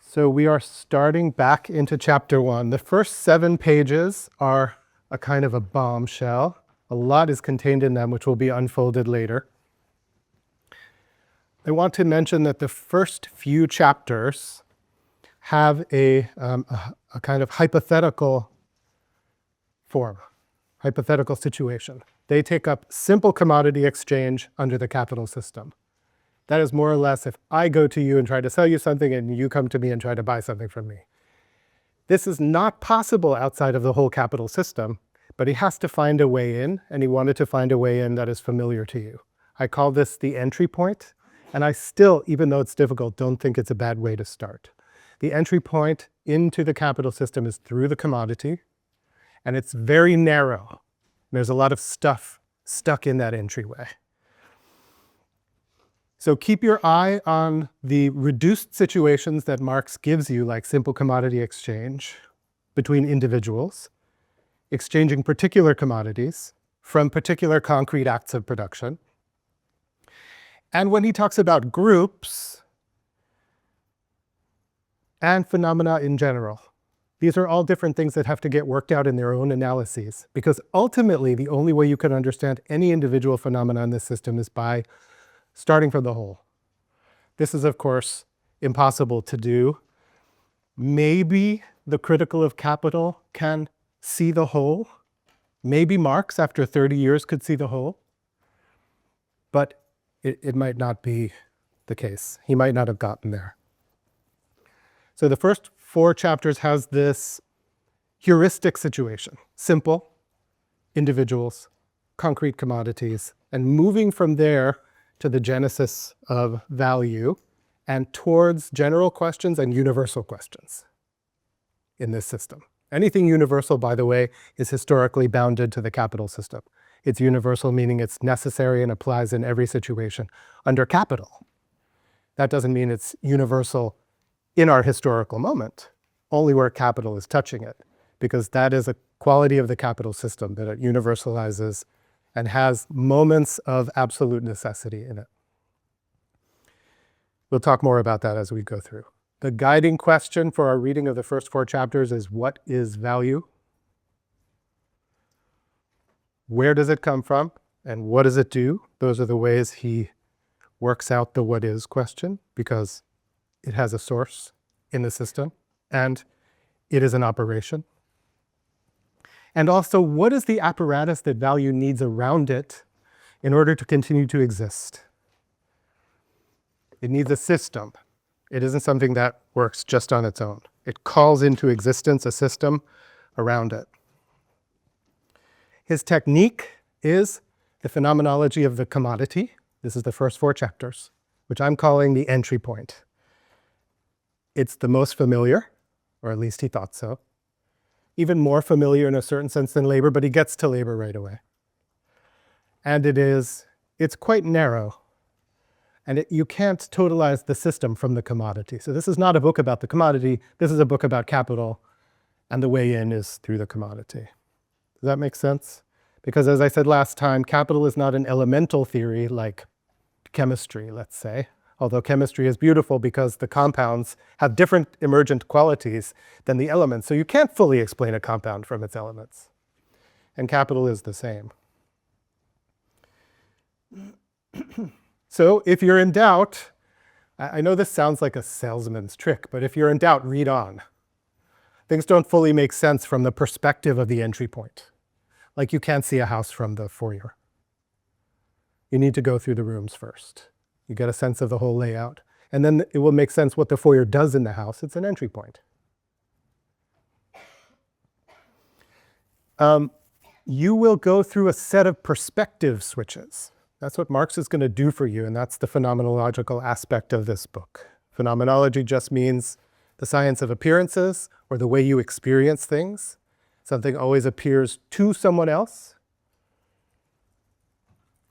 So we are starting back into chapter 1. The first 7 pages are a kind of a bombshell. A lot is contained in them, which will be unfolded later. I want to mention that the first few chapters have a kind of hypothetical form, hypothetical situation. They take up simple commodity exchange under the capital system. That is more or less if I go to you and try to sell you something and you come to me and try to buy something from me. This is not possible outside of the whole capital system, but he has to find a way in, and he wanted to find a way in that is familiar to you. I call this the entry point, and I still, even though it's difficult, don't think it's a bad way to start. The entry point into the capital system is through the commodity, and it's very narrow. There's a lot of stuff stuck in that entryway. So keep your eye on the reduced situations that Marx gives you, like simple commodity exchange between individuals, exchanging particular commodities from particular concrete acts of production. And when he talks about groups and phenomena in general, these are all different things that have to get worked out in their own analyses, because ultimately the only way you can understand any individual phenomena in this system is by starting from the whole. This is, of course, impossible to do. Maybe the critical of capital can see the whole. Maybe Marx, after 30 years, could see the whole. But it might not be the case. He might not have gotten there. So the first 4 chapters has this heuristic situation. Simple, individuals, concrete commodities, and moving from there to the genesis of value and towards general questions and universal questions in this system. Anything universal, by the way, is historically bounded to the capital system. It's universal, meaning it's necessary and applies in every situation under capital. That doesn't mean it's universal in our historical moment, only where capital is touching it, because that is a quality of the capital system, that it universalizes and has moments of absolute necessity in it. We'll talk more about that as we go through. The guiding question for our reading of the first 4 chapters is, what is value? Where does it come from? And what does it do? Those are the ways he works out the what is question, because it has a source in the system and it is an operation. And also, what is the apparatus that value needs around it in order to continue to exist? It needs a system. It isn't something that works just on its own. It calls into existence a system around it. His technique is the phenomenology of the commodity. This is the first 4 chapters, which I'm calling the entry point. It's the most familiar, or at least he thought so. Even more familiar in a certain sense than labor, but he gets to labor right away. And it's quite narrow. And you can't totalize the system from the commodity. So this is not a book about the commodity. This is a book about capital, and the way in is through the commodity. Does that make sense? Because as I said last time, capital is not an elemental theory like chemistry, let's say. Although chemistry is beautiful because the compounds have different emergent qualities than the elements. So you can't fully explain a compound from its elements. And capital is the same. So if you're in doubt, I know this sounds like a salesman's trick, but if you're in doubt, read on. Things don't fully make sense from the perspective of the entry point. Like you can't see a house from the foyer. You need to go through the rooms first. You get a sense of the whole layout. And then it will make sense what the foyer does in the house. It's an entry point. You will go through a set of perspective switches. That's what Marx is going to do for you, and that's the phenomenological aspect of this book. Phenomenology just means the science of appearances, or the way you experience things. Something always appears to someone else.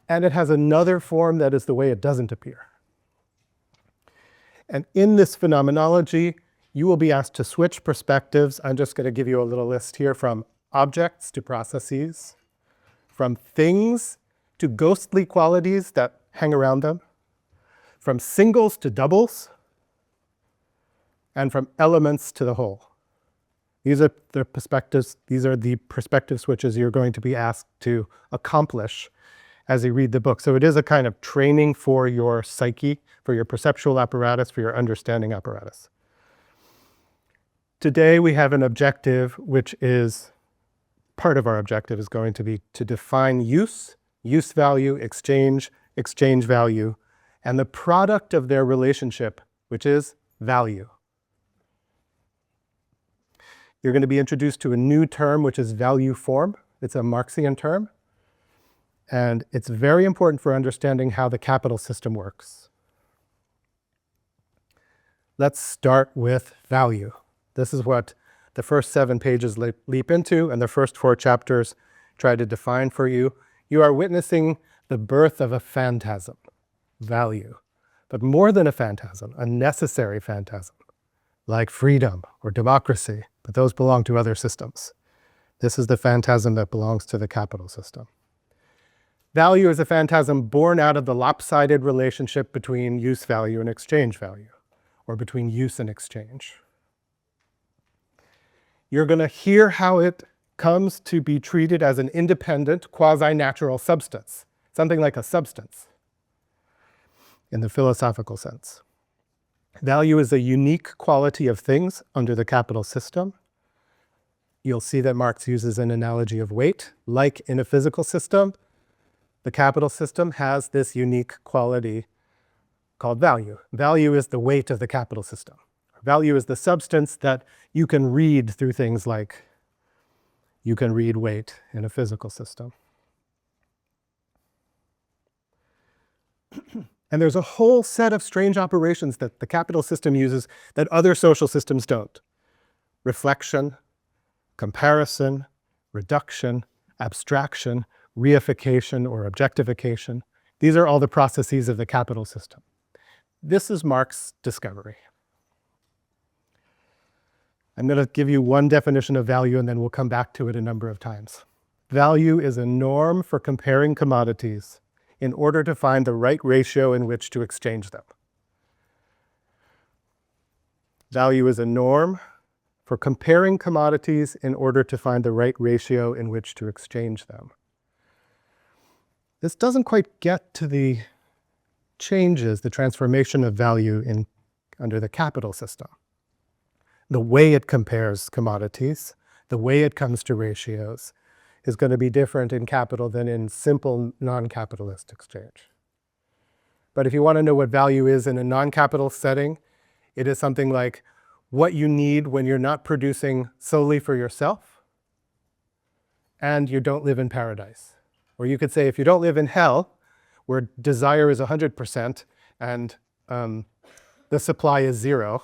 And it has another form that is the way it doesn't appear. And in this phenomenology, you will be asked to switch perspectives. I'm just going to give you a little list here, from objects to processes, from things to ghostly qualities that hang around them, from singles to doubles, and from elements to the whole. These are the perspectives, these are the perspective switches you're going to be asked to accomplish as you read the book. So it is a kind of training for your psyche, for your perceptual apparatus, for your understanding apparatus. Today we have an objective, which is, part of our objective is going to be to define use, use value, exchange, exchange value, and the product of their relationship, which is value. You're going to be introduced to a new term, which is value form. It's a Marxian term, and it's very important for understanding how the capital system works. Let's start with value. This is what the first 7 pages leap into, and the first 4 chapters try to define for you. You are witnessing the birth of a phantasm, value, but more than a phantasm, a necessary phantasm, like freedom or democracy, but those belong to other systems. This is the phantasm that belongs to the capital system. Value is a phantasm born out of the lopsided relationship between use value and exchange value, or between use and exchange. You're going to hear how it comes to be treated as an independent, quasi-natural substance, something like a substance in the philosophical sense. Value is a unique quality of things under the capital system. You'll see that Marx uses an analogy of weight. Like in a physical system, the capital system has this unique quality called value. Value is the weight of the capital system. Value is the substance that you can read through things like you can read weight in a physical system. And there's a whole set of strange operations that the capital system uses that other social systems don't. Reflection, comparison, reduction, abstraction, reification or objectification. These are all the processes of the capital system. This is Marx's discovery. I'm going to give you one definition of value, and then we'll come back to it a number of times. Value is a norm for comparing commodities in order to find the right ratio in which to exchange them. Value is a norm for comparing commodities in order to find the right ratio in which to exchange them. This doesn't quite get to the changes, the transformation of value under the capital system. The way it compares commodities, the way it comes to ratios, is going to be different in capital than in simple non-capitalist exchange. But if you want to know what value is in a non-capital setting, it is something like what you need when you're not producing solely for yourself and you don't live in paradise. Or you could say if you don't live in hell, where desire is 100% and the supply is 0,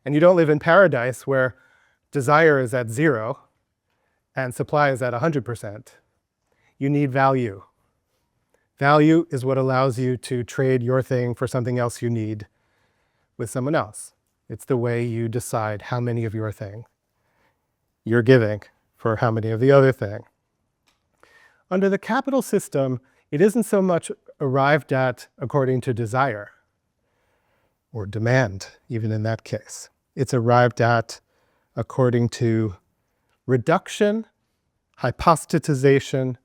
and you don't live in paradise where desire is at 0 and supply is at 100%, you need value. Value is what allows you to trade your thing for something else you need with someone else. It's the way you decide how many of your thing you're giving for how many of the other thing. Under the capital system, it isn't so much arrived at according to desire or demand, even in that case. It's arrived at according to reduction, hypostatization,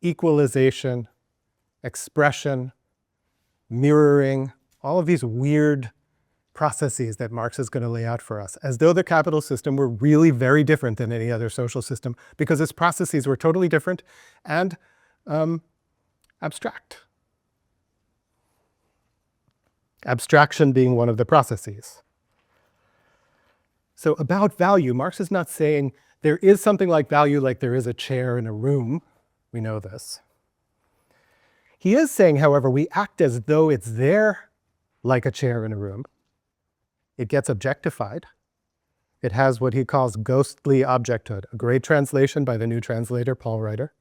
equalization, expression, mirroring, all of these weird processes that Marx is going to lay out for us, as though the capital system were really very different than any other social system, because its processes were totally different and abstract. Abstraction being one of the processes. So about value, Marx is not saying there is something like value like there is a chair in a room. We know this. He is saying, however, we act as though it's there like a chair in a room. It gets objectified. It has what he calls ghostly objecthood, a great translation by the new translator, Paul Ryder.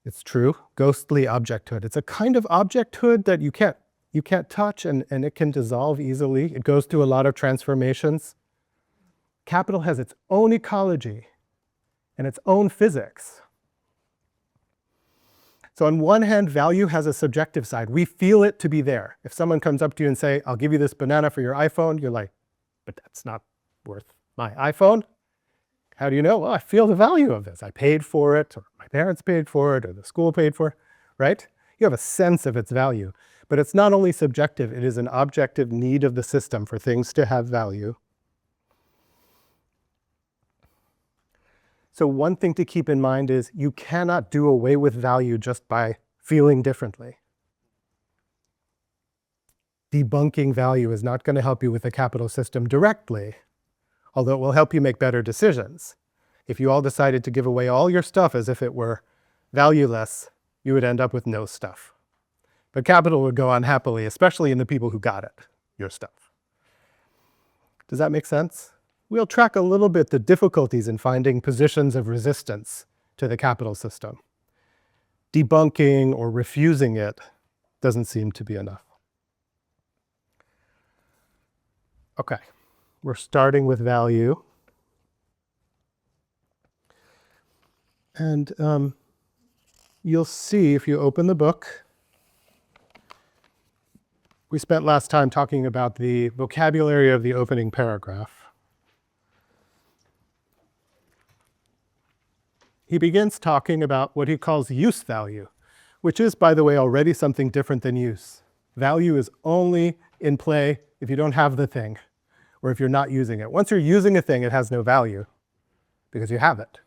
It's true, ghostly objecthood. It's a kind of objecthood that you can't you can't touch, and it can dissolve easily. It goes through a lot of transformations. Capital has its own ecology and its own physics. So on one hand, value has a subjective side. We feel it to be there. If someone comes up to you and say, I'll give you this banana for your iPhone, you're like, but that's not worth my iPhone. How do you know? Well, I feel the value of this. I paid for it, or my parents paid for it, or the school paid for it, right? You have a sense of its value. But it's not only subjective, it is an objective need of the system for things to have value. So one thing to keep in mind is you cannot do away with value just by feeling differently. Debunking value is not going to help you with the capital system directly, although it will help you make better decisions. If you all decided to give away all your stuff as if it were valueless, you would end up with no stuff. But capital would go on happily, especially in the people who got it, your stuff. Does that make sense? We'll track a little bit the difficulties in finding positions of resistance to the capital system. Debunking or refusing it doesn't seem to be enough. Okay, we're starting with value. And you'll see if you open the book, we spent last time talking about the vocabulary of the opening paragraph. He begins talking about what he calls use value, which is, by the way, already something different than use. Value is only in play if you don't have the thing, or if you're not using it. Once you're using a thing, it has no value because you have it.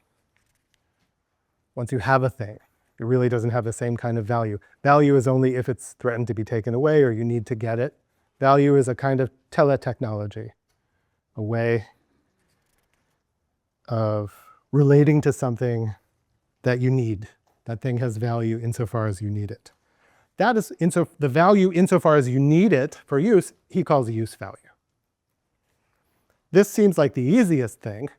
Once you have a thing, it really doesn't have the same kind of value. Value is only if it's threatened to be taken away or you need to get it. Value is a kind of teletechnology, a way of relating to something that you need. That thing has value insofar as you need it. That is the value insofar as you need it for use, he calls use value. This seems like the easiest thing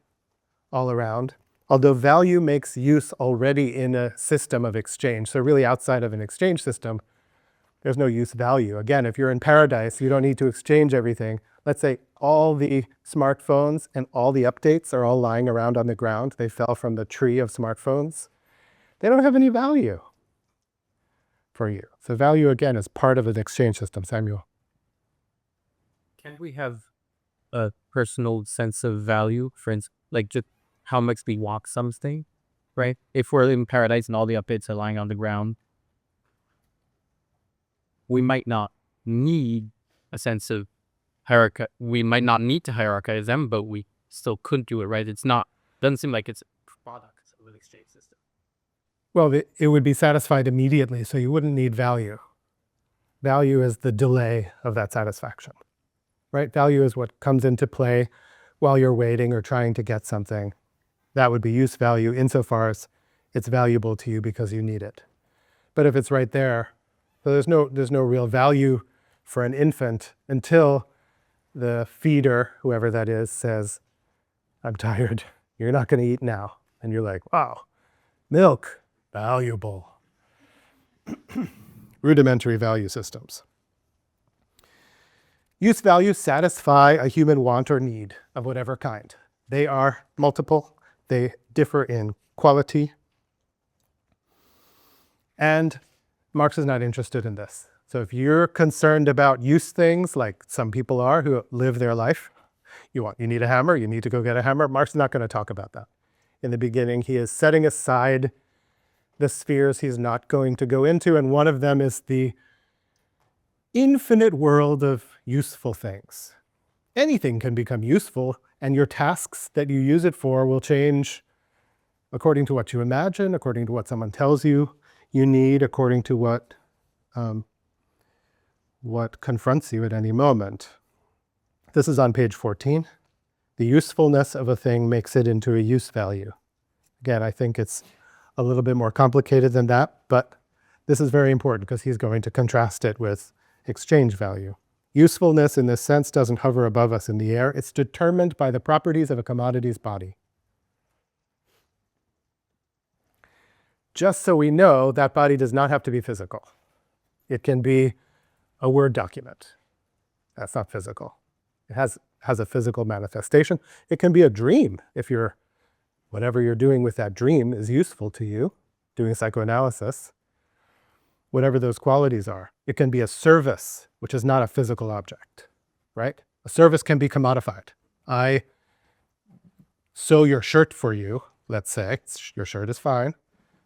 all around, although value makes use already in a system of exchange. So really outside of an exchange system, there's no use value. Again, if you're in paradise, you don't need to exchange everything. Let's say all the smartphones and all the updates are all lying around on the ground. They fell from the tree of smartphones. They don't have any value for you. So value, again, is part of an exchange system. Samuel? Can we have a personal sense of value, for instance, like just how much we want something, right? If we're in paradise and all the updates are lying on the ground, we might not need a sense of hierarchy. We might not need to hierarchize them, but we still could do it, right? Doesn't seem like it's a product of an exchange system. Well, it would be satisfied immediately, so you wouldn't need value. Value is the delay of that satisfaction, right? Value is what comes into play while you're waiting or trying to get something. That would be use value insofar as it's valuable to you because you need it. But if it's right there, so there's no real value for an infant until the feeder, whoever that is, says, I'm tired, you're not going to eat now. And you're like, wow, milk, valuable. Rudimentary value systems. Use values satisfy a human want or need of whatever kind. They are multiple, they differ in quality, and Marx is not interested in this. So if you're concerned about use things, like some people are who live their life, you need a hammer, you need to go get a hammer, Marx is not going to talk about that. In the beginning, he is setting aside the spheres he's not going to go into, and one of them is the infinite world of useful things. Anything can become useful, and your tasks that you use it for will change according to what you imagine, according to what someone tells you you need, according to what confronts you at any moment. This is on page 14. The usefulness of a thing makes it into a use value. Again, I think it's a little bit more complicated than that, but this is very important because he's going to contrast it with exchange value. Usefulness in this sense doesn't hover above us in the air. It's determined by the properties of a commodity's body. Just so we know, that body does not have to be physical. It can be a Word document. That's not physical. It has a physical manifestation. It can be a dream if whatever you're doing with that dream is useful to you, doing psychoanalysis, whatever those qualities are. It can be a service, which is not a physical object, right? A service can be commodified. I sew your shirt for you, let's say. Your shirt is fine.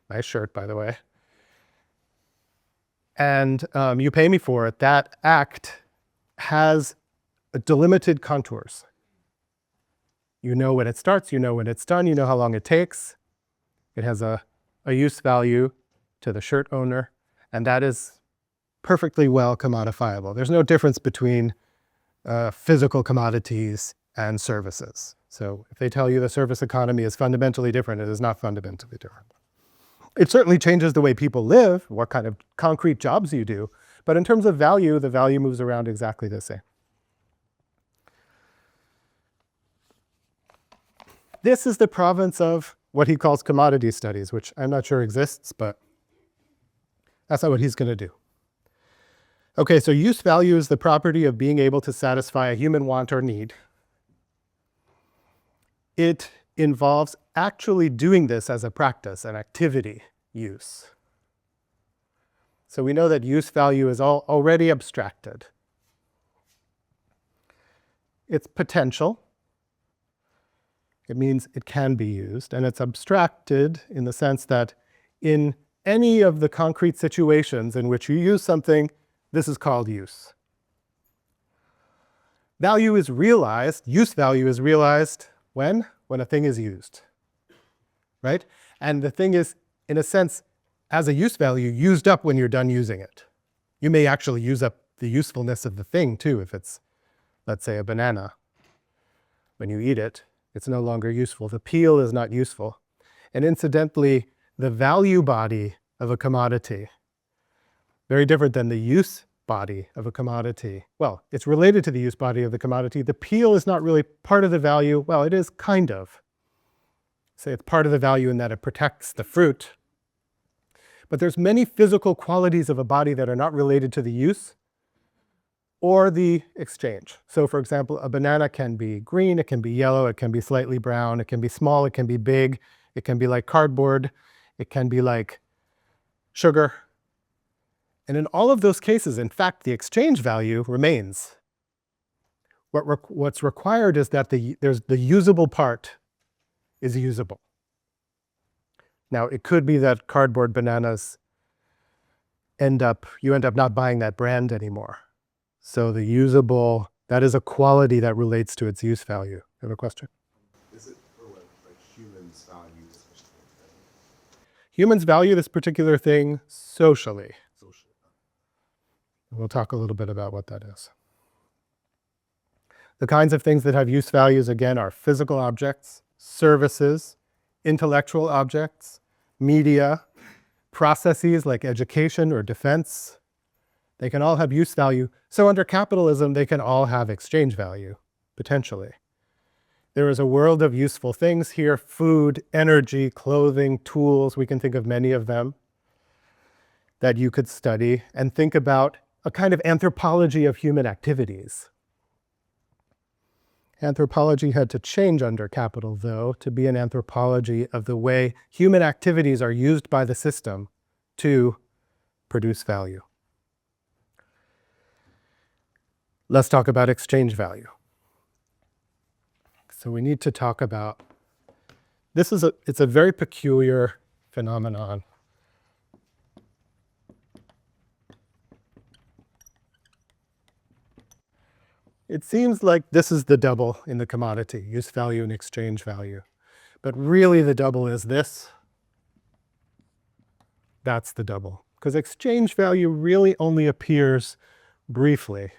Nice shirt, by the way. And you pay me for it. That act has delimited contours. You know when it starts, you know when it's done, you know how long it takes. It has a use value to the shirt owner, and that is perfectly well commodifiable. There's no difference between physical commodities and services. So if they tell you the service economy is fundamentally different, it is not fundamentally different. It certainly changes the way people live, what kind of concrete jobs you do, but in terms of value, the value moves around exactly the same. This is the province of what he calls commodity studies, which I'm not sure exists, but that's not what he's going to do. Okay, so use value is the property of being able to satisfy a human want or need. It involves actually doing this as a practice, an activity use. So we know that use value is already abstracted. It's potential. It means it can be used, and it's abstracted in the sense that in any of the concrete situations in which you use something, this is called use. Value is realized, use value is realized when? When a thing is used, right? And the thing is, in a sense, as a use value, used up when you're done using it. You may actually use up the usefulness of the thing too, if it's, let's say, a banana. When you eat it, it's no longer useful. The peel is not useful. And incidentally, the value body of a commodity, very different than the use body of a commodity. Well, it's related to the use body of the commodity. The peel is not really part of the value. Well, it is kind of. Say it's part of the value in that it protects the fruit. But there's many physical qualities of a body that are not related to the use or the exchange. So for example, a banana can be green, it can be yellow, it can be slightly brown, it can be small, it can be big, it can be like cardboard, it can be like sugar. And in all of those cases, in fact, the exchange value remains. What's required is that the usable part is usable. Now, it could be that cardboard bananas you end up not buying that brand anymore. So the usable, that is a quality that relates to its use value. You have a question? Is it for what humans value this particular thing? Humans value this particular thing socially. Social. We'll talk a little bit about what that is. The kinds of things that have use values, again, are physical objects, services, intellectual objects, media, processes like education or defense. They can all have use value. So under capitalism, they can all have exchange value, potentially. There is a world of useful things here: food, energy, clothing, tools. We can think of many of them that you could study and think about a kind of anthropology of human activities. Anthropology had to change under capital, though, to be an anthropology of the way human activities are used by the system to produce value. Let's talk about exchange value. So we need to talk about, it's a very peculiar phenomenon. It seems like this is the double in the commodity, use value and exchange value. But really the double is this. That's the double. Because exchange value really only appears briefly.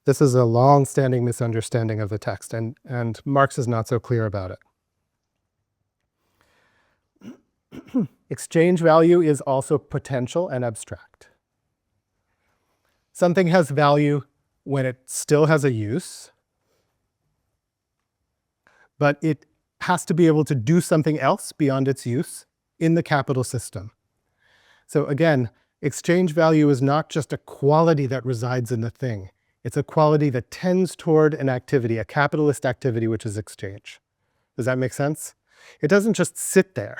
This is a long-standing misunderstanding of the text, and Marx is not so clear about it. Exchange value is also potential and abstract. Something has value when it still has a use, but it has to be able to do something else beyond its use in the capital system. So again, Exchange value is not just a quality that resides in the thing. It's a quality that tends toward an activity, a capitalist activity, which is exchange. Does that make sense? It doesn't just sit there.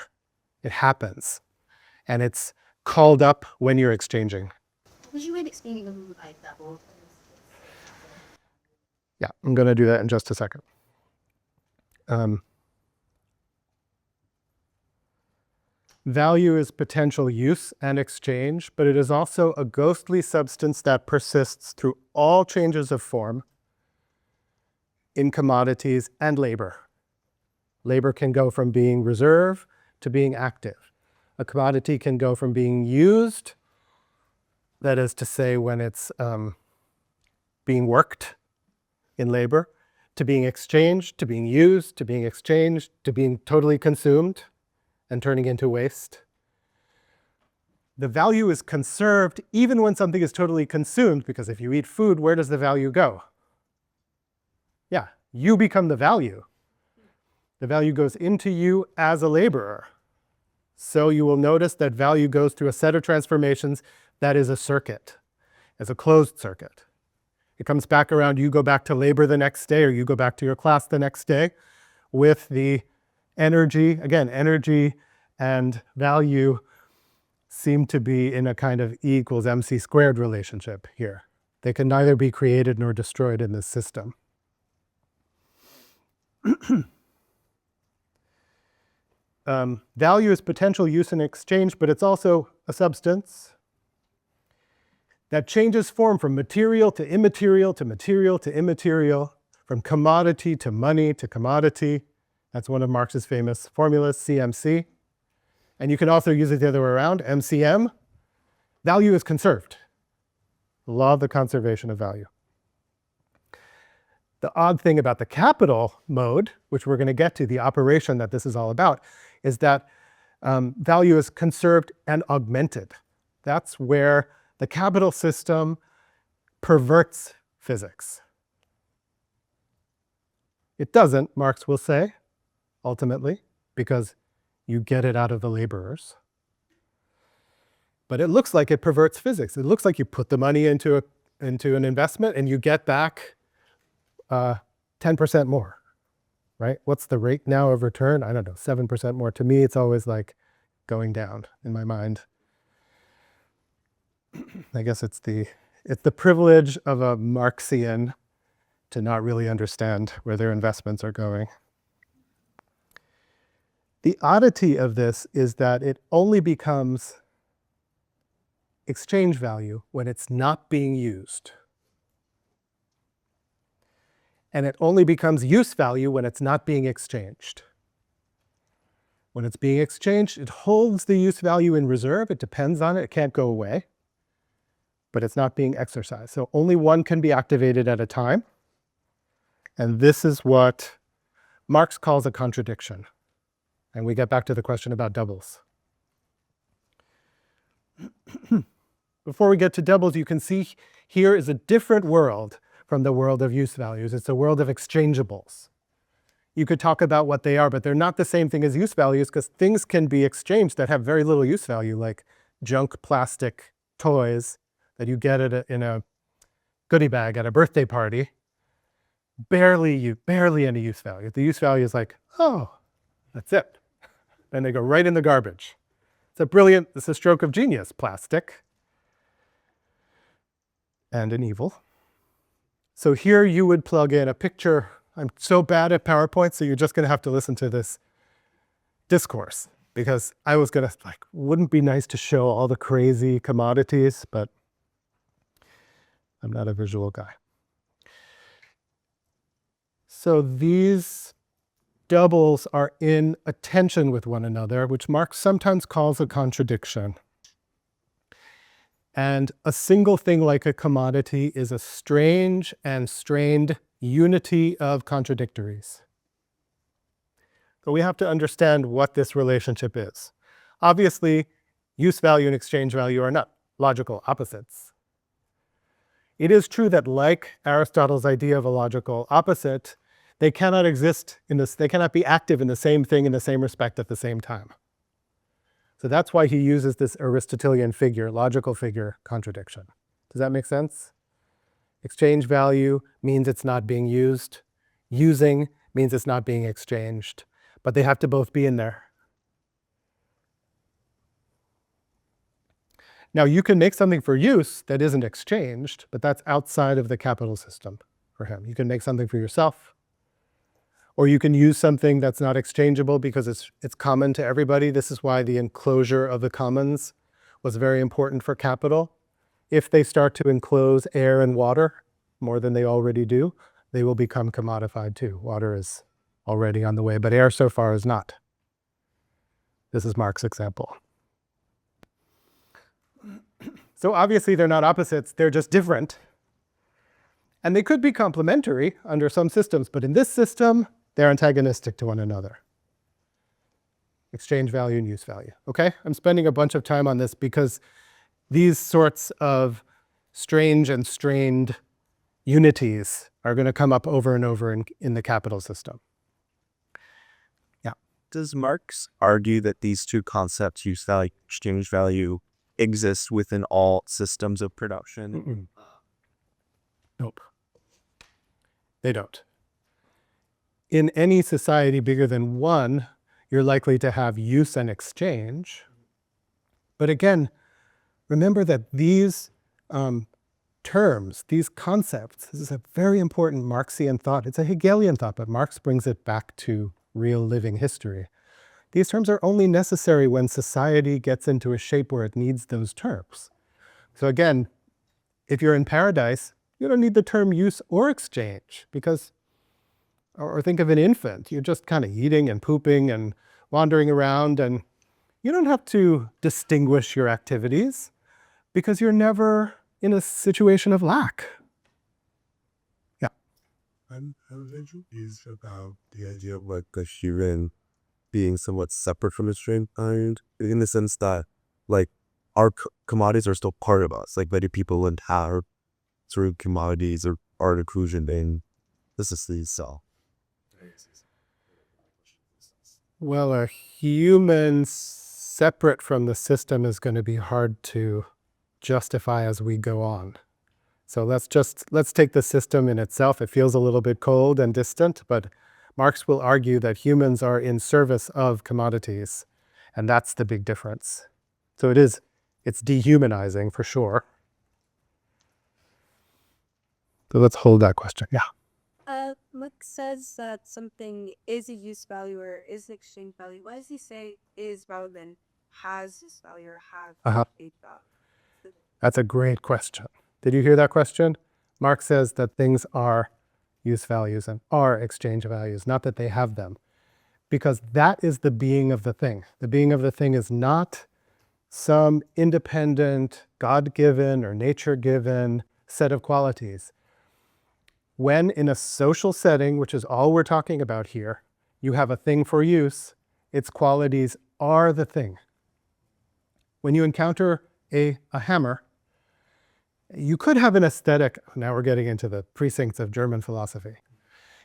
It happens. And it's called up when you're exchanging. Would you mind explaining a little like that? Yeah, I'm going to do that in just a second. Value is potential use and exchange, but it is also a ghostly substance that persists through all changes of form in commodities and labor. Labor can go from being reserve to being active. A commodity can go from being used, that is to say when it's being worked in labor, to being exchanged, to being used, to being exchanged, to being totally consumed and turning into waste. The value is conserved even when something is totally consumed, because if you eat food, where does the value go? Yeah, you become the value. The value goes into you as a laborer. So you will notice that value goes through a set of transformations that is a circuit, as a closed circuit. It comes back around, you go back to labor the next day, or you go back to your class the next day with the energy. Again, energy and value seem to be in a kind of E equals mc squared relationship here. They can neither be created nor destroyed in this system. Value is potential use and exchange, but it's also a substance that changes form from material to immaterial to material to immaterial, from commodity to money to commodity. That's one of Marx's famous formulas, CMC. And you can also use it the other way around, MCM. Value is conserved. The law of the conservation of value. The odd thing about the capital mode, which we're going to get to, the operation that this is all about, is that value is conserved and augmented. That's where the capital system perverts physics. It doesn't, Marx will say, ultimately, because you get it out of the laborers. But it looks like it perverts physics. It looks like you put the money into an investment and you get back 10% more, right? What's the rate now of return? I don't know, 7% more. To me, it's always like going down in my mind. I guess it's the privilege of a Marxian to not really understand where their investments are going. The oddity of this is that it only becomes exchange value when it's not being used. And it only becomes use value when it's not being exchanged. When it's being exchanged, it holds the use value in reserve. It depends on it. It can't go away. But it's not being exercised. So only one can be activated at a time. And this is what Marx calls a contradiction. And we get back to the question about doubles. Before we get to doubles, you can see here is a different world from the world of use values. It's a world of exchangeables. You could talk about what they are, but they're not the same thing as use values, because things can be exchanged that have very little use value, like junk plastic toys that you get in a goodie bag at a birthday party. Barely any use value. The use value is like, oh, that's it. Then they go right in the garbage. It's a stroke of genius, plastic. And an evil. So here you would plug in a picture. I'm so bad at PowerPoint, so you're just going to have to listen to this discourse, because I was going to, wouldn't be nice to show all the crazy commodities, but I'm not a visual guy. So these doubles are in a tension with one another, which Marx sometimes calls a contradiction. And a single thing like a commodity is a strange and strained unity of contradictories. But we have to understand what this relationship is. Obviously, use value and exchange value are not logical opposites. It is true that, like Aristotle's idea of a logical opposite, they cannot be active in the same thing in the same respect at the same time. So that's why he uses this Aristotelian figure, logical figure, contradiction. Does that make sense? Exchange value means it's not being used. Using means it's not being exchanged. But they have to both be in there. Now, you can make something for use that isn't exchanged, but that's outside of the capital system for him. You can make something for yourself, or you can use something that's not exchangeable because it's common to everybody. This is why the enclosure of the commons was very important for capital. If they start to enclose air and water more than they already do, they will become commodified too. Water is already on the way, but air so far is not. This is Marx's example. So obviously they're not opposites, they're just different. And they could be complementary under some systems, but in this system, they're antagonistic to one another. Exchange value and use value, okay? I'm spending a bunch of time on this because these sorts of strange and strained unities are going to come up over and over in the capital system. Yeah. Does Marx argue that these two concepts, use value, exchange value, exist within all systems of production? Nope. They don't. In any society bigger than one, you're likely to have use and exchange. But again, remember that these terms, these concepts, this is a very important Marxian thought. It's a Hegelian thought, but Marx brings it back to real living history. These terms are only necessary when society gets into a shape where it needs those terms. So again, if you're in paradise, you don't need the term use or exchange because, or think of an infant, you're just kind of eating and pooping and wandering around, and you don't have to distinguish your activities because you're never in a situation of lack. Yeah. I'm confused about the idea of like a human being somewhat separate from its strange kind, in the sense that like our commodities are still part of us. Like many people have sort of commodities or are inclusion in the society itself. Well, a human separate from the system is going to be hard to justify as we go on. So let's take the system in itself. It feels a little bit cold and distant, but Marx will argue that humans are in service of commodities, and that's the big difference. So it's dehumanizing for sure. So let's hold that question. Yeah. Marx says that something is a use value or is an exchange value. Why does he say is rather than has this value or have a value? That's a great question. Did you hear that question? Marx says that things are use values and are exchange values, not that they have them. Because that is the being of the thing. The being of the thing is not some independent, God-given or nature-given set of qualities. When in a social setting, which is all we're talking about here, you have a thing for use, its qualities are the thing. When you encounter a hammer, you could have an aesthetic, now we're getting into the precincts of German philosophy.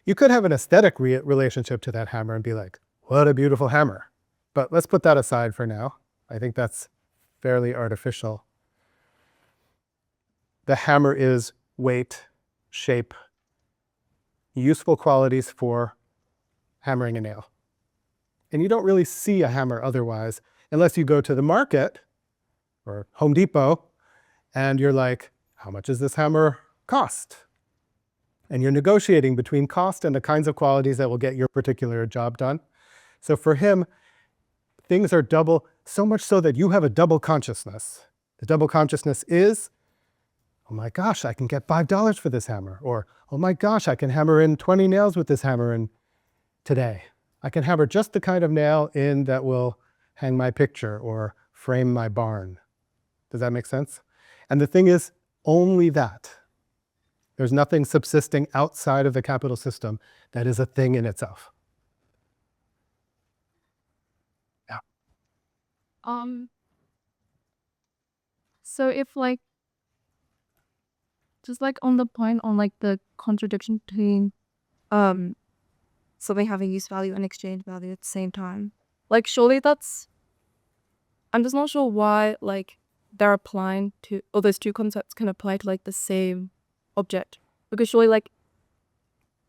You could have an aesthetic relationship to that hammer and be like, what a beautiful hammer. But let's put that aside for now. I think that's fairly artificial. The hammer is weight, shape, useful qualities for hammering a nail. And you don't really see a hammer otherwise, unless you go to the market or Home Depot and you're like, how much does this hammer cost? And you're negotiating between cost and the kinds of qualities that will get your particular job done. So for him, things are double, so much so that you have a double consciousness. The double consciousness is, oh my gosh, I can get $5 for this hammer. Or, oh my gosh, I can hammer in 20 nails with this hammer in today. I can hammer just the kind of nail in that will hang my picture or frame my barn. Does that make sense? And the thing is, only that. There's nothing subsisting outside of the capital system that is a thing in itself. Yeah. So if like, just like on the point on like the contradiction between something having use value and exchange value at the same time, like surely that's I'm just not sure why like they're applying to, or those two concepts can apply to like the same object. Because surely like,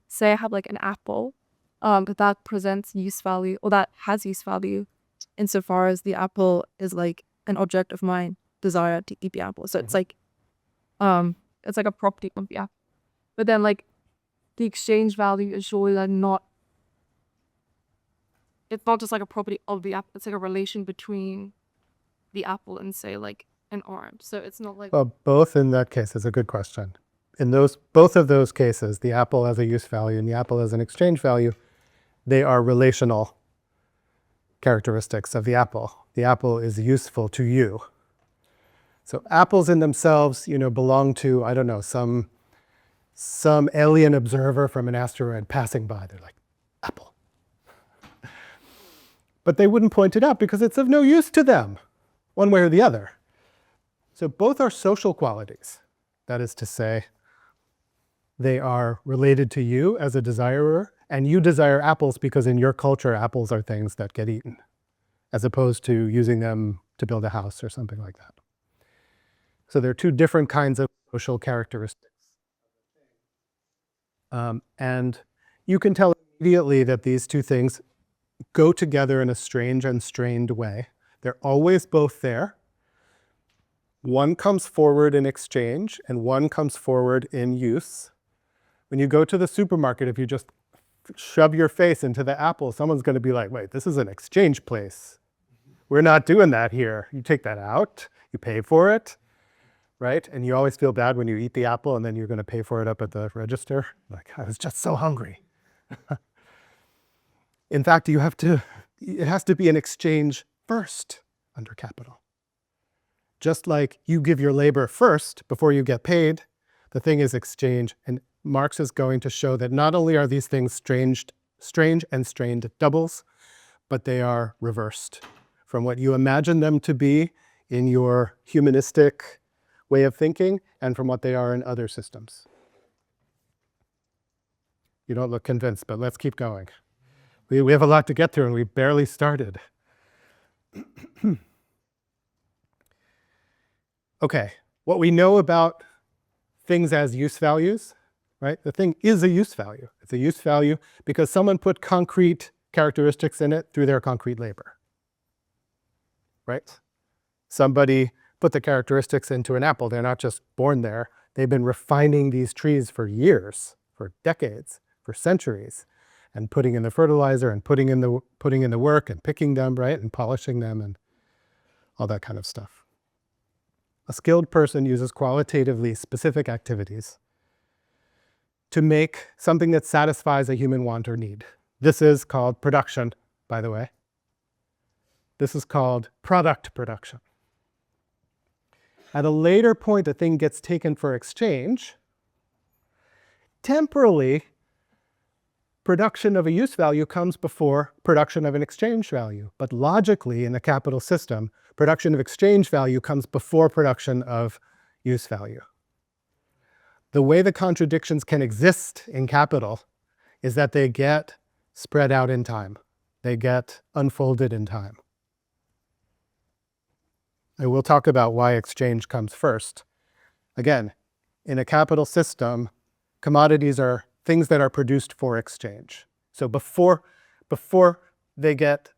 say I have like an apple, but that presents use value, or that has use value insofar as the apple is like an object of my desire to eat the apple. So it's like a property of the apple. But then like the exchange value is surely like not, it's not just like a property of the apple, it's like a relation between the apple and say like an orange. So it's not like, Well, both in that case is a good question. In both of those cases, the apple as a use value and the apple as an exchange value, they are relational characteristics of the apple. The apple is useful to you. So apples in themselves, belong to, I don't know, some alien observer from an asteroid passing by. They're like, apple. But they wouldn't point it out because it's of no use to them, one way or the other. So both are social qualities. That is to say, they are related to you as a desirer, and you desire apples because in your culture, apples are things that get eaten, as opposed to using them to build a house or something like that. So they're two different kinds of social characteristics. And you can tell immediately that these two things go together in a strange and strained way. They're always both there. One comes forward in exchange and one comes forward in use. When you go to the supermarket, if you just shove your face into the apple, someone's going to be like, wait, this is an exchange place. We're not doing that here. You take that out, you pay for it, right? And you always feel bad when you eat the apple and then you're going to pay for it up at the register. Like, I was just so hungry. In fact, it has to be an exchange first under capital. Just like you give your labor first before you get paid, the thing is exchange. And Marx is going to show that not only are these things strange and strained doubles, but they are reversed from what you imagine them to be in your humanistic way of thinking and from what they are in other systems. You don't look convinced, but let's keep going. We have a lot to get through and we barely started. Okay, what we know about things as use values, right? The thing is a use value. It's a use value because someone put concrete characteristics in it through their concrete labor, right? Somebody put the characteristics into an apple. They're not just born there. They've been refining these trees for years, for decades, for centuries, and putting in the fertilizer and putting in the work and picking them, right? And polishing them and all that kind of stuff. A skilled person uses qualitatively specific activities to make something that satisfies a human want or need. This is called production, by the way. This is called product production. At a later point, the thing gets taken for exchange. Temporally, production of a use value comes before production of an exchange value. But logically, in a capital system, production of exchange value comes before production of use value. The way the contradictions can exist in capital is that they get spread out in time. They get unfolded in time. I will talk about why exchange comes first. Again, in a capital system, commodities are things that are produced for exchange. So before they get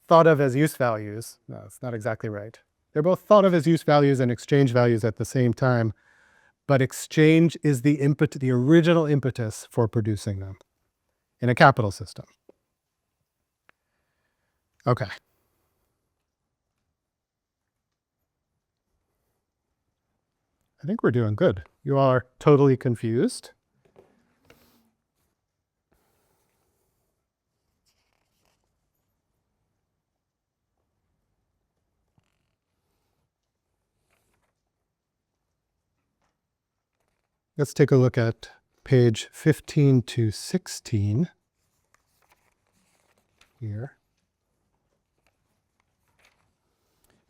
thought of as use values, no, it's not exactly right. They're both thought of as use values and exchange values at the same time, but exchange is the original impetus for producing them in a capital system. Okay. I think we're doing good. You all are totally confused. Let's take a look at page 15 to 16 here.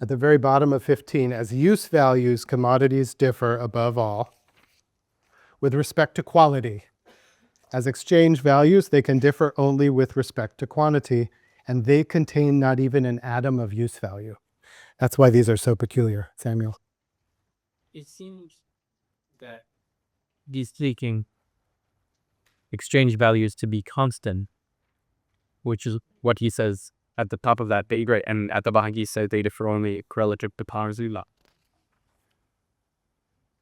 At the very bottom of 15, as use values, commodities differ above all with respect to quality. As exchange values, they can differ only with respect to quantity, and they contain not even an atom of use value. That's why these are so peculiar, Samuel. It seems that he's seeking exchange values to be constant, which is what he says at the top of that page, right? And at the bottom he says they differ only relative to powers of law.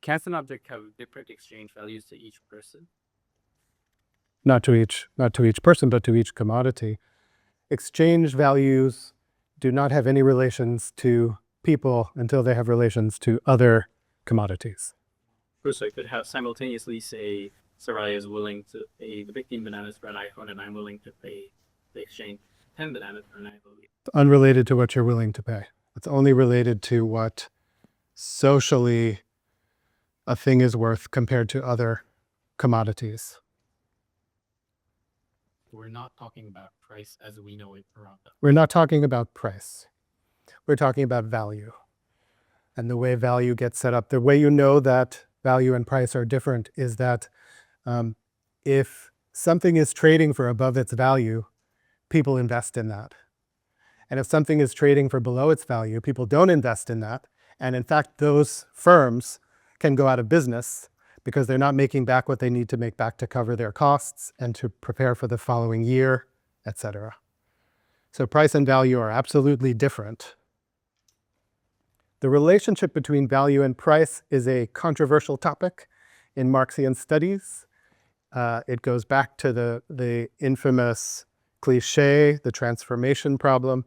Can an object have different exchange values to each person? Not to each person, but to each commodity. Exchange values do not have any relations to people until they have relations to other commodities. First, I could have simultaneously say Sarai is willing to pay the 15 bananas for an iPhone, and I'm willing to pay the exchange 10 bananas for an iPhone. It's unrelated to what you're willing to pay. It's only related to what socially a thing is worth compared to other commodities. We're not talking about price as we know it around us. We're not talking about price. We're talking about value. And the way value gets set up, the way you know that value and price are different is that if something is trading for above its value, people invest in that. And if something is trading for below its value, people don't invest in that. And in fact, those firms can go out of business because they're not making back what they need to make back to cover their costs and to prepare for the following year, etc. So price and value are absolutely different. The relationship between value and price is a controversial topic in Marxian studies. It goes back to the infamous cliche, the transformation problem.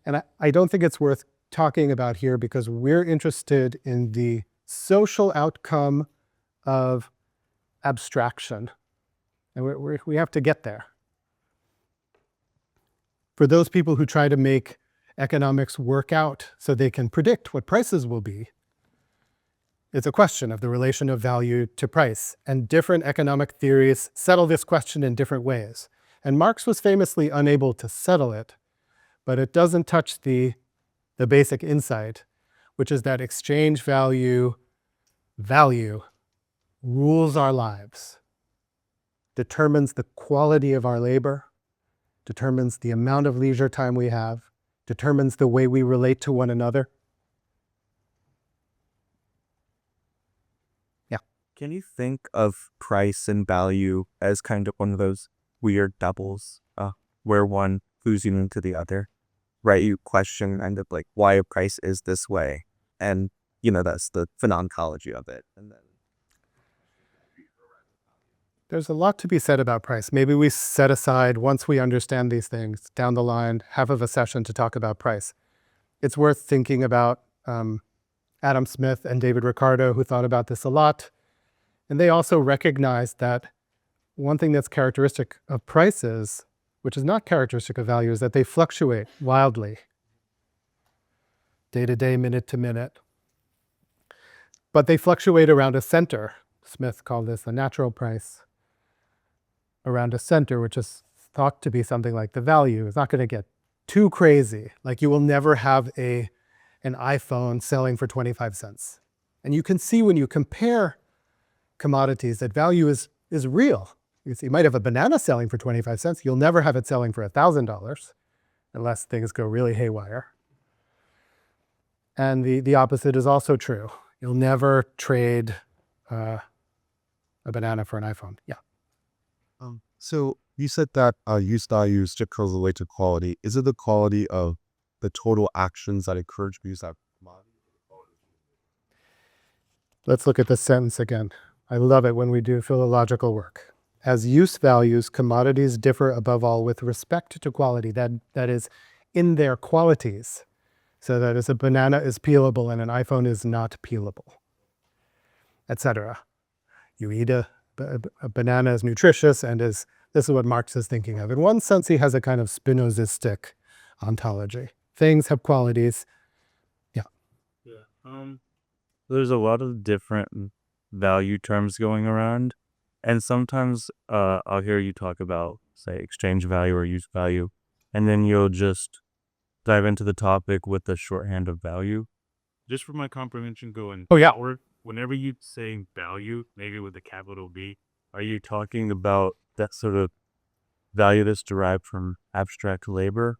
And I don't think it's worth talking about here because we're interested in the social outcome of abstraction. And we have to get there. For those people who try to make economics work out so they can predict what prices will be, it's a question of the relation of value to price. And different economic theories settle this question in different ways. And Marx was famously unable to settle it, but it doesn't touch the basic insight, which is that exchange value rules our lives, determines the quality of our labor, determines the amount of leisure time we have, determines the way we relate to one another. Yeah. Can you think of price and value as kind of one of those weird doubles where one feeds into the other? Right? You question kind of like why a price is this way. And, that's the phenomenology of it. And then there's a lot to be said about price. Maybe we set aside, once we understand these things, down the line, half of a session to talk about price. It's worth thinking about Adam Smith and David Ricardo, who thought about this a lot. And they also recognized that one thing that's characteristic of prices, which is not characteristic of value, is that they fluctuate wildly, day to day, minute to minute. But they fluctuate around a center. Smith called this a natural price. Around a center, which is thought to be something like the value. It's not going to get too crazy. Like you will never have an iPhone selling for 25 cents. And you can see when you compare commodities that value is real. You might have a banana selling for 25 cents. You'll never have it selling for $1,000 unless things go really haywire. And the opposite is also true. You'll never trade a banana for an iPhone. Yeah. So you said that use value is just correlated to quality. Is it the quality of the total actions that occur to use that commodity? Let's look at this sentence again. I love it when we do philological work. As use values, commodities differ above all with respect to quality. That is, in their qualities. So that is, a banana is peelable and an iPhone is not peelable, etc. You eat a banana is nutritious and this is what Marx is thinking of. In one sense, he has a kind of Spinozistic ontology. Things have qualities. Yeah. There's a lot of different value terms going around. And sometimes I'll hear you talk about, say, exchange value or use value. And then you'll just dive into the topic with the shorthand of value. Just for my comprehension going forward, whenever you say value, maybe with a capital V, are you talking about that sort of value that's derived from abstract labor?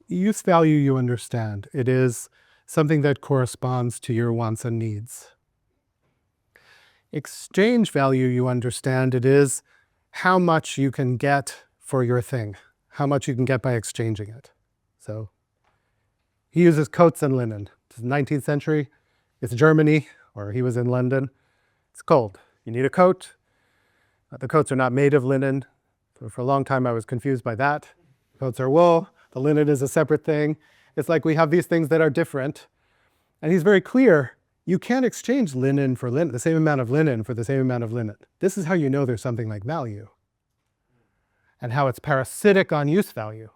use value you understand. It is something that corresponds to your wants and needs. Exchange value you understand. It is how much you can get for your thing, how much you can get by exchanging it. So he uses coats and linen. It's the 19th century. It's Germany, or he was in London. It's cold. You need a coat. The coats are not made of linen. For a long time I was confused by that. Coats are wool. The linen is a separate thing. It's like we have these things that are different. And he's very clear. You can't exchange linen for linen, the same amount of linen for the same amount of linen. This is how you know there's something like value and how it's parasitic on use value.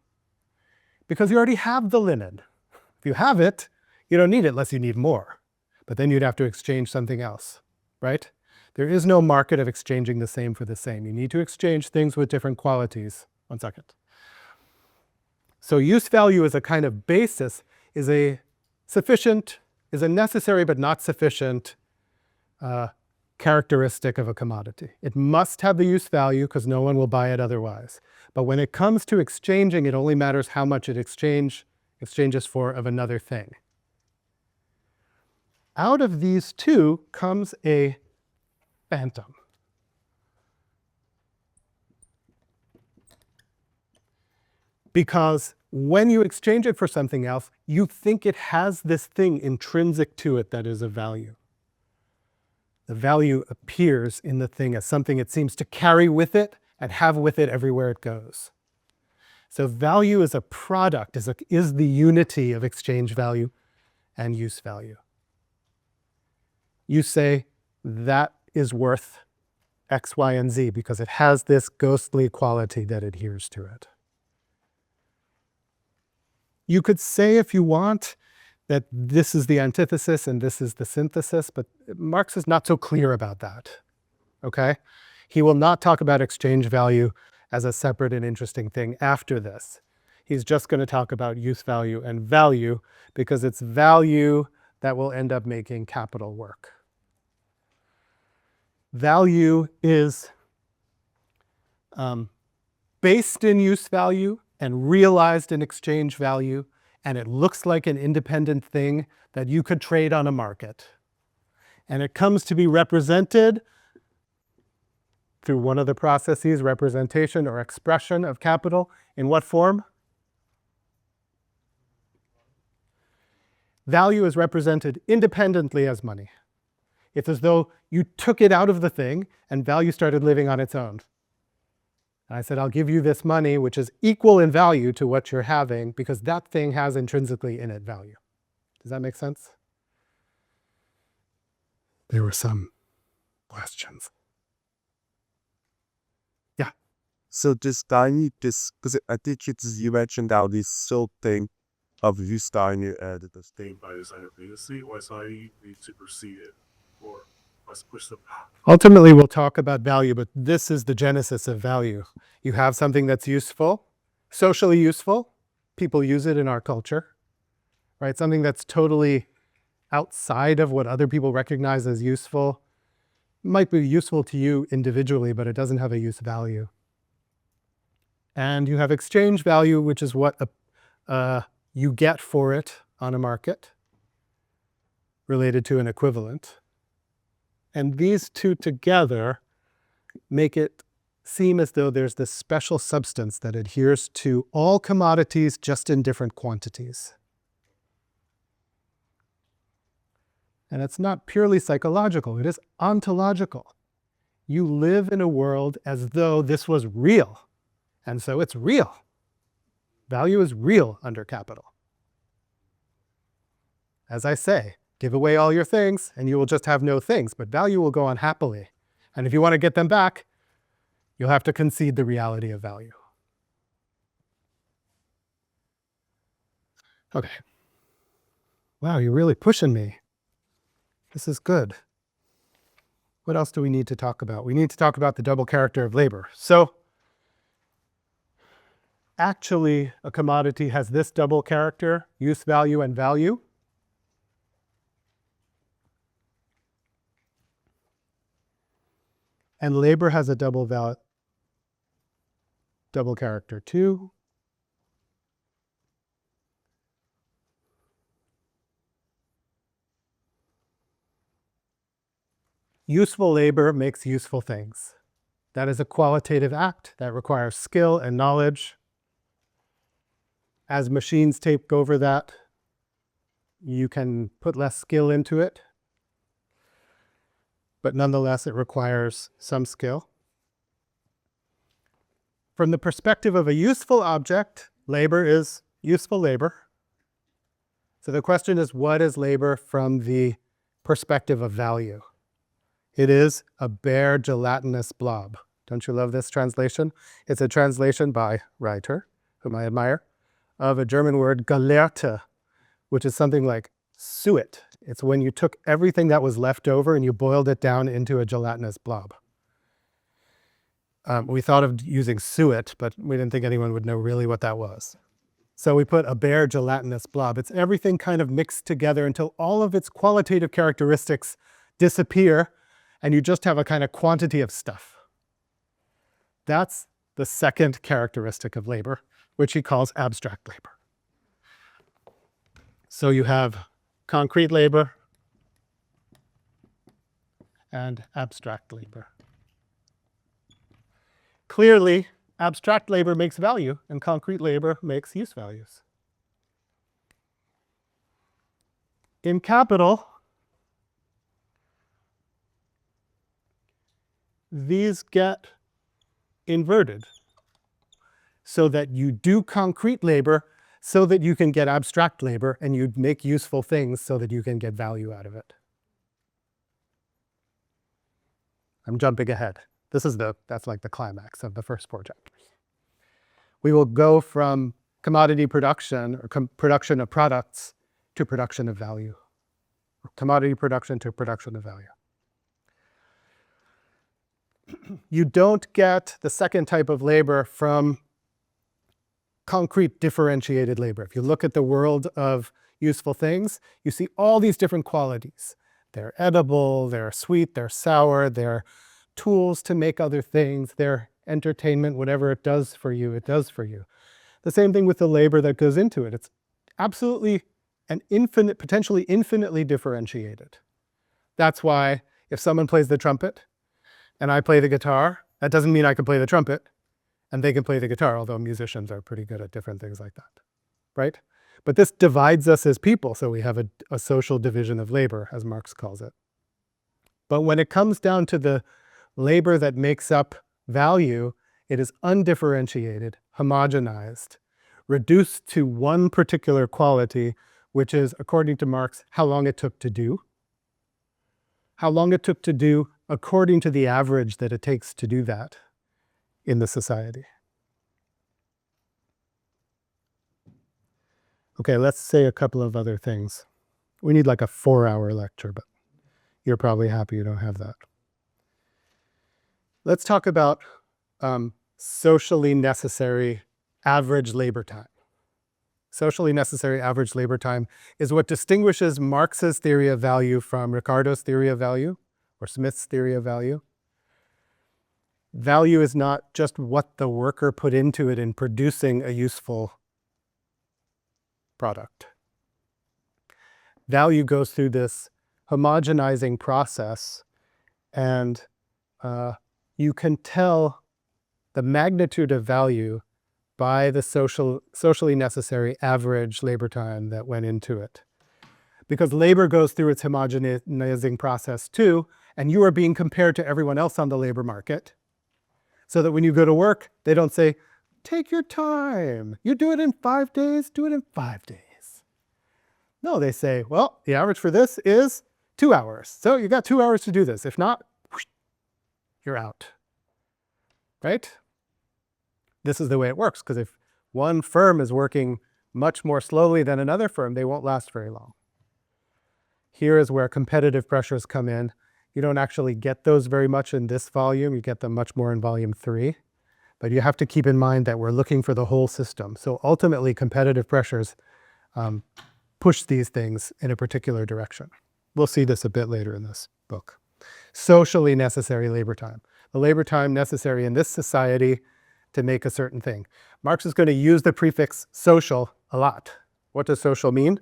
Because you already have the linen. If you have it, you don't need it unless you need more. But then you'd have to exchange something else, right? There is no market of exchanging the same for the same. You need to exchange things with different qualities. One second. So use value as a kind of basis is a necessary but not sufficient characteristic of a commodity. It must have the use value because no one will buy it otherwise. But when it comes to exchanging, it only matters how much it exchanges for of another thing. Out of these two comes a phantom. Because when you exchange it for something else, you think it has this thing intrinsic to it that is of value. The value appears in the thing as something it seems to carry with it and have with it everywhere it goes. So value is a product, is the unity of exchange value and use value. You say that is worth X, Y, and Z because it has this ghostly quality that adheres to it. You could say, if you want, that this is the antithesis and this is the synthesis, but Marx is not so clear about that, okay? He will not talk about exchange value as a separate and interesting thing after this. He's just going to talk about use value and value because it's value that will end up making capital work. Value is based in use value and realized in exchange value, and it looks like an independent thing that you could trade on a market. And it comes to be represented through one of the processes, representation or expression of capital. In what form? Value is represented independently as money. It's as though you took it out of the thing and value started living on its own. And I said, I'll give you this money, which is equal in value to what you're having, because that thing has intrinsically in it value. Does that make sense? There were some questions. Yeah. So this value, because I think you mentioned how this still thing of use value and the thing By design previously, or is how you need to perceive it, or let's push the Ultimately, we'll talk about value, but this is the genesis of value. You have something that's useful, socially useful. People use it in our culture, right? Something that's totally outside of what other people recognize as useful. Might be useful to you individually, but it doesn't have a use value. And you have exchange value, which is what you get for it on a market, related to an equivalent. And these two together make it seem as though there's this special substance that adheres to all commodities just in different quantities. And it's not purely psychological, it is ontological. You live in a world as though this was real, and so it's real. Value is real under capital. As I say, give away all your things and you will just have no things, but value will go on happily. And if you want to get them back, you'll have to concede the reality of value. Okay. Wow, you're really pushing me. This is good. What else do we need to talk about? We need to talk about the double character of labor. So, actually, a commodity has this double character, use value and value. And labor has a double character too. Useful labor makes useful things. That is a qualitative act that requires skill and knowledge. As machines take over that, you can put less skill into it, but nonetheless it requires some skill. From the perspective of a useful object, labor is useful labor. So the question is, what is labor from the perspective of value? It is a bare gelatinous blob. Don't you love this translation? It's a translation by writer, whom I admire, of a German word Gelehrte, which is something like suet. It's when you took everything that was left over and you boiled it down into a gelatinous blob. We thought of using suet, but we didn't think anyone would know really what that was. So we put a bare gelatinous blob. It's everything kind of mixed together until all of its qualitative characteristics disappear and you just have a kind of quantity of stuff. That's the second characteristic of labor, which he calls abstract labor. So you have concrete labor and abstract labor. Clearly, abstract labor makes value and concrete labor makes use values. In capital, these get inverted so that you do concrete labor so that you can get abstract labor and you make useful things so that you can get value out of it. I'm jumping ahead. That's like the climax of the first 4 chapters. We will go from commodity production or production of products to production of value. Or commodity production to production of value. You don't get the second type of labor from concrete differentiated labor. If you look at the world of useful things, you see all these different qualities. They're edible, they're sweet, they're sour, they're tools to make other things, they're entertainment, whatever it does for you, it does for you. The same thing with the labor that goes into it. It's absolutely and potentially infinitely differentiated. That's why if someone plays the trumpet and I play the guitar, that doesn't mean I can play the trumpet and they can play the guitar, although musicians are pretty good at different things like that, right? But this divides us as people, so we have a social division of labor, as Marx calls it. But when it comes down to the labor that makes up value, it is undifferentiated, homogenized, reduced to one particular quality, which is, according to Marx, how long it took to do. How long it took to do according to the average that it takes to do that in the society. Okay, let's say a couple of other things. We need like a 4-hour lecture, but you're probably happy you don't have that. Let's talk about socially necessary average labor time. Socially necessary average labor time is what distinguishes Marx's theory of value from Ricardo's theory of value or Smith's theory of value. Value is not just what the worker put into it in producing a useful product. Value goes through this homogenizing process, and you can tell the magnitude of value by the socially necessary average labor time that went into it. Because labor goes through its homogenizing process too, and you are being compared to everyone else on the labor market, so that when you go to work, they don't say, take your time. You do it in 5 days, do it in 5 days. No, they say, well, the average for this is 2 hours. So you got 2 hours to do this. If not, you're out, right? This is the way it works, because if one firm is working much more slowly than another firm, they won't last very long. Here is where competitive pressures come in. You don't actually get those very much in this volume. You get them much more in volume 3. But you have to keep in mind that we're looking for the whole system. So ultimately, competitive pressures push these things in a particular direction. We'll see this a bit later in this book. Socially necessary labor time. The labor time necessary in this society to make a certain thing. Marx is going to use the prefix social a lot. What does social mean?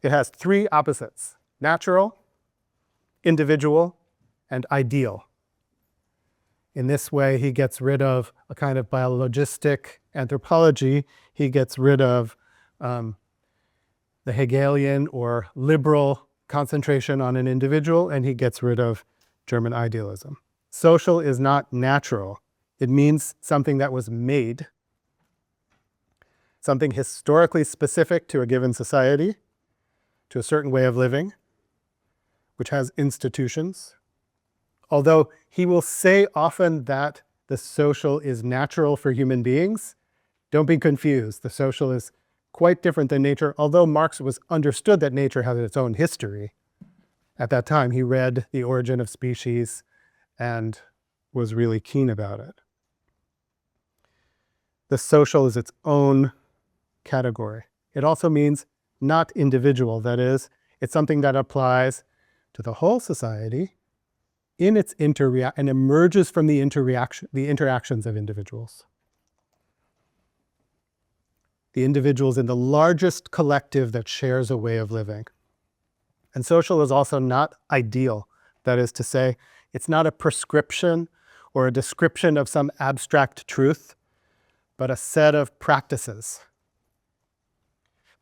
It has 3 opposites: natural, individual, and ideal. In this way, he gets rid of a kind of biologistic anthropology. He gets rid of the Hegelian or liberal concentration on an individual, and he gets rid of German idealism. Social is not natural. It means something that was made, something historically specific to a given society, to a certain way of living, which has institutions. Although he will say often that the social is natural for human beings, don't be confused. The social is quite different than nature. Although Marx was understood that nature has its own history, at that time he read The Origin of Species and was really keen about it. The social is its own category. It also means not individual. That is, it's something that applies to the whole society in its and emerges from the interactions of individuals. The individuals in the largest collective that shares a way of living. And social is also not ideal. That is to say, it's not a prescription or a description of some abstract truth, but a set of practices.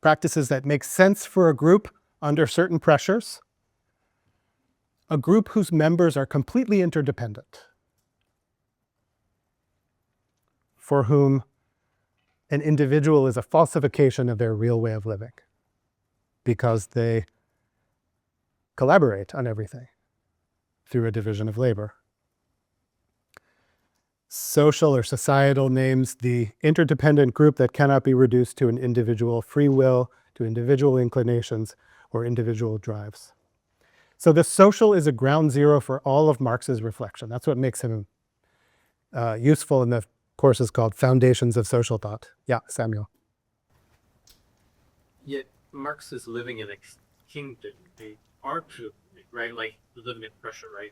Practices that make sense for a group under certain pressures, a group whose members are completely interdependent, for whom an individual is a falsification of their real way of living, because they collaborate on everything through a division of labor. Social or societal names the interdependent group that cannot be reduced to an individual free will, to individual inclinations, or individual drives. So the social is a ground zero for all of Marx's reflection. That's what makes him useful in the courses called Foundations of Social Thought. Yeah, Samuel. Yet Marx is living in a kingdom, right? Like living in Prussia, right?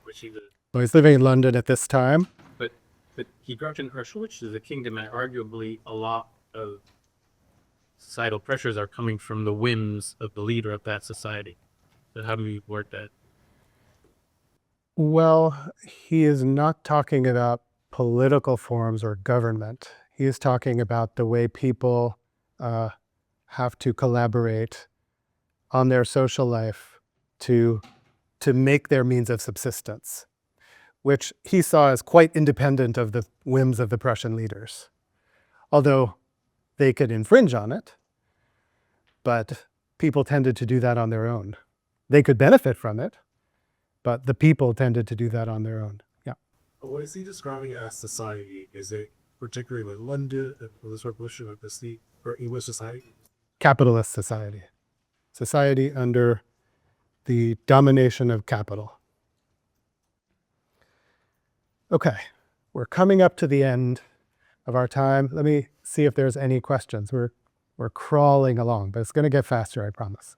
Well, he's living in London at this time. But he grew up in Prussia, which is a kingdom, and arguably a lot of societal pressures are coming from the whims of the leader of that society. So how do we work that? Well, he is not talking about political forms or government. He is talking about the way people have to collaborate on their social life to make their means of subsistence, which he saw as quite independent of the whims of the Prussian leaders. Although they could infringe on it, but people tended to do that on their own. They could benefit from it, but the people tended to do that on their own. Yeah. What is he describing as society? Is it particularly London, this revolution of the state, or English society? Capitalist society. Society under the domination of capital. Okay, we're coming up to the end of our time. Let me see if there's any questions. We're crawling along, but it's going to get faster, I promise.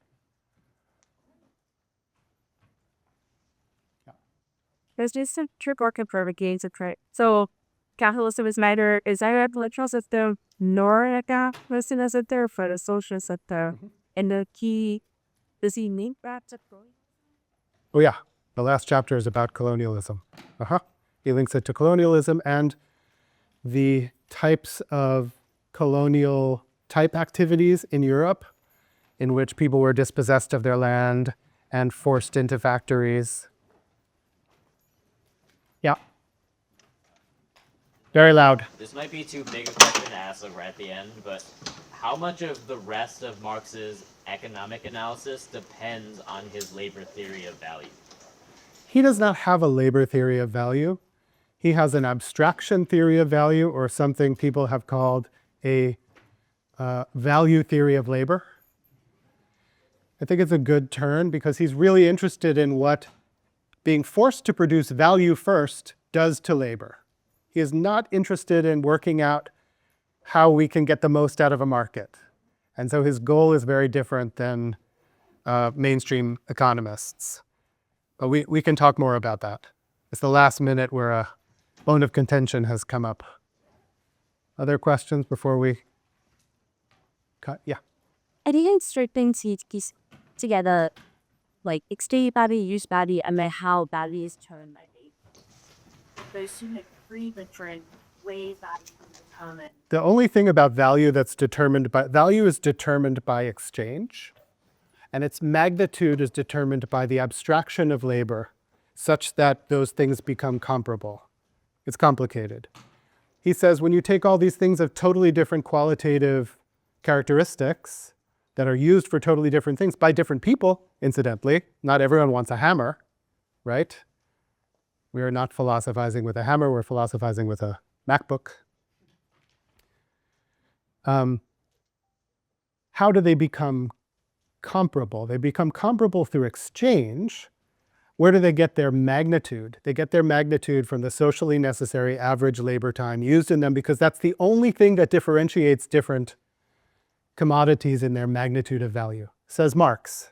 There's just a trick or against a trick. So capitalism is neither a political system nor a capitalist system for the social system. And the key, does he link that to colonialism? Oh yeah, the last chapter is about colonialism. He links it to colonialism and the types of colonial type activities in Europe in which people were dispossessed of their land and forced into factories. Yeah. Very loud. This might be too big a question to ask right at the end, but how much of the rest of Marx's economic analysis depends on his labor theory of value? He does not have a labor theory of value. He has an abstraction theory of value, or something people have called a value theory of labor. I think it's a good turn because he's really interested in what being forced to produce value first does to labor. He is not interested in working out how we can get the most out of a market. And so his goal is very different than mainstream economists. But we can talk more about that. It's the last minute where a bone of contention has come up. Other questions before we cut? Yeah. I think it's certain together like exchange value, use value, and then how value is turned by labor. Those two like three different ways that you can determine. The only thing about value that's determined by value is determined by exchange, and its magnitude is determined by the abstraction of labor such that those things become comparable. It's complicated. He says when you take all these things of totally different qualitative characteristics that are used for totally different things by different people, incidentally, not everyone wants a hammer, right? We are not philosophizing with a hammer, we're philosophizing with a MacBook. How do they become comparable? They become comparable through exchange. Where do they get their magnitude? They get their magnitude from the socially necessary average labor time used in them, because that's the only thing that differentiates different commodities in their magnitude of value, says Marx.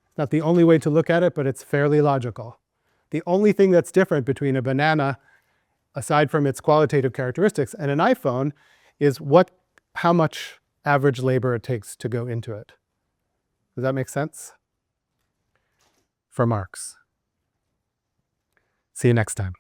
It's not the only way to look at it, but it's fairly logical. The only thing that's different between a banana, aside from its qualitative characteristics, and an iPhone is how much average labor it takes to go into it. Does that make sense? For Marx. See you next time.